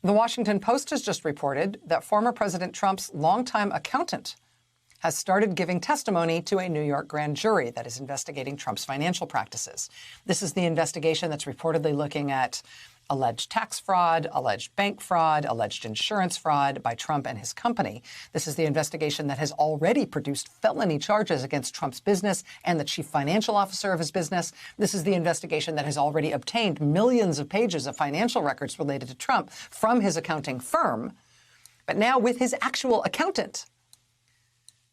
The Washington Post has just reported that former President Trump's longtime accountant has started giving testimony to a New York grand jury that is investigating Trump's financial practices. This is the investigation that's reportedly looking at alleged tax fraud, alleged bank fraud, alleged insurance fraud by Trump and his company. This is the investigation that has already produced felony charges against Trump's business and the chief financial officer of his business. This is the investigation that has already obtained millions of pages of financial records related to Trump from his accounting firm. But now with his actual accountant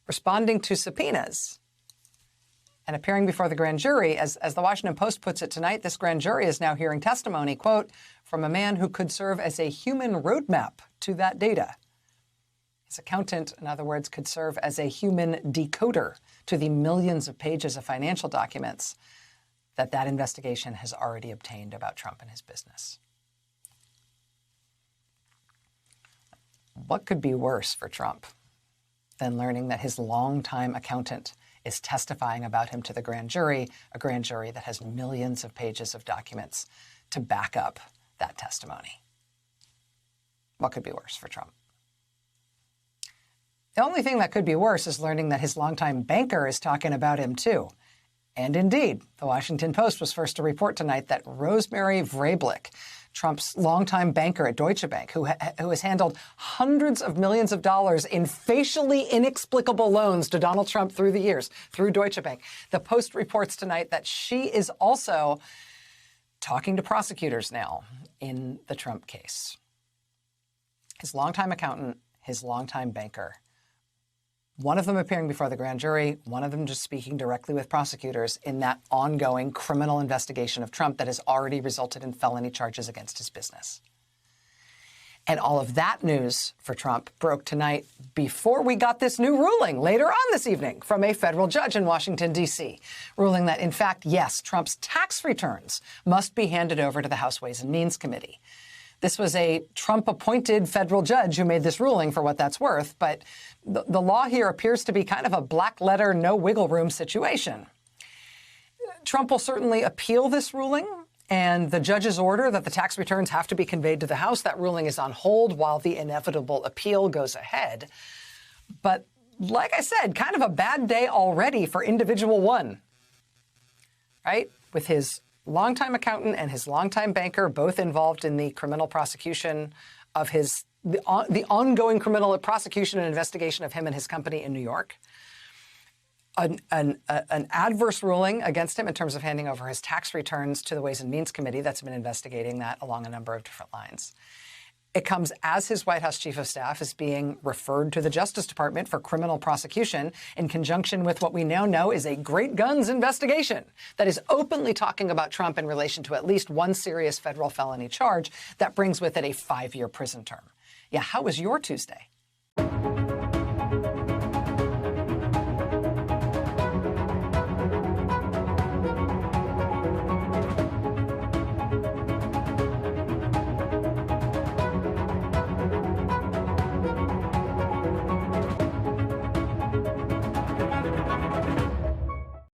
responding to subpoenas and appearing before the grand jury, as the Washington Post puts it tonight, this grand jury is now hearing testimony, quote, from a man who could serve as a human roadmap to that data. His accountant, in other words, could serve as a human decoder to the millions of pages of financial documents that investigation has already obtained about Trump and his business. What could be worse for Trump than learning that his longtime accountant is testifying about him to the grand jury, a grand jury that has millions of pages of documents to back up that testimony? What could be worse for Trump? The only thing that could be worse is learning that his longtime banker is talking about him too. And indeed, the Washington Post was first to report tonight that Rosemary Vrablic, Trump's longtime banker at Deutsche Bank, who has handled hundreds of millions of dollars in facially inexplicable loans to Donald Trump through the years, through Deutsche Bank. The Post reports tonight that she is also talking to prosecutors now in the Trump case. His longtime accountant, his longtime banker, one of them appearing before the grand jury, one of them just speaking directly with prosecutors in that ongoing criminal investigation of Trump that has already resulted in felony charges against his business. And all of that news for Trump broke tonight before we got this new ruling later on this evening from a federal judge in Washington, D.C., ruling that, in fact, yes, Trump's tax returns must be handed over to the House Ways and Means Committee. This was a Trump-appointed federal judge who made this ruling, for what that's worth, but the law here appears to be kind of a black letter, no wiggle room situation. Trump will certainly appeal this ruling, and the judge's order that the tax returns have to be conveyed to the House, that ruling is on hold while the inevitable appeal goes ahead. But like I said, kind of a bad day already for individual one, right? With his longtime accountant and his longtime banker both involved in the criminal prosecution of the ongoing criminal prosecution and investigation of him and his company in New York. An adverse ruling against him in terms of handing over his tax returns to the Ways and Means Committee that's been investigating that along a number of different lines. It comes as his White House chief of staff is being referred to the Justice Department for criminal prosecution in conjunction with what we now know is a great guns investigation that is openly talking about Trump in relation to at least one serious federal felony charge that brings with it a 5-year prison term. Yeah, how was your Tuesday?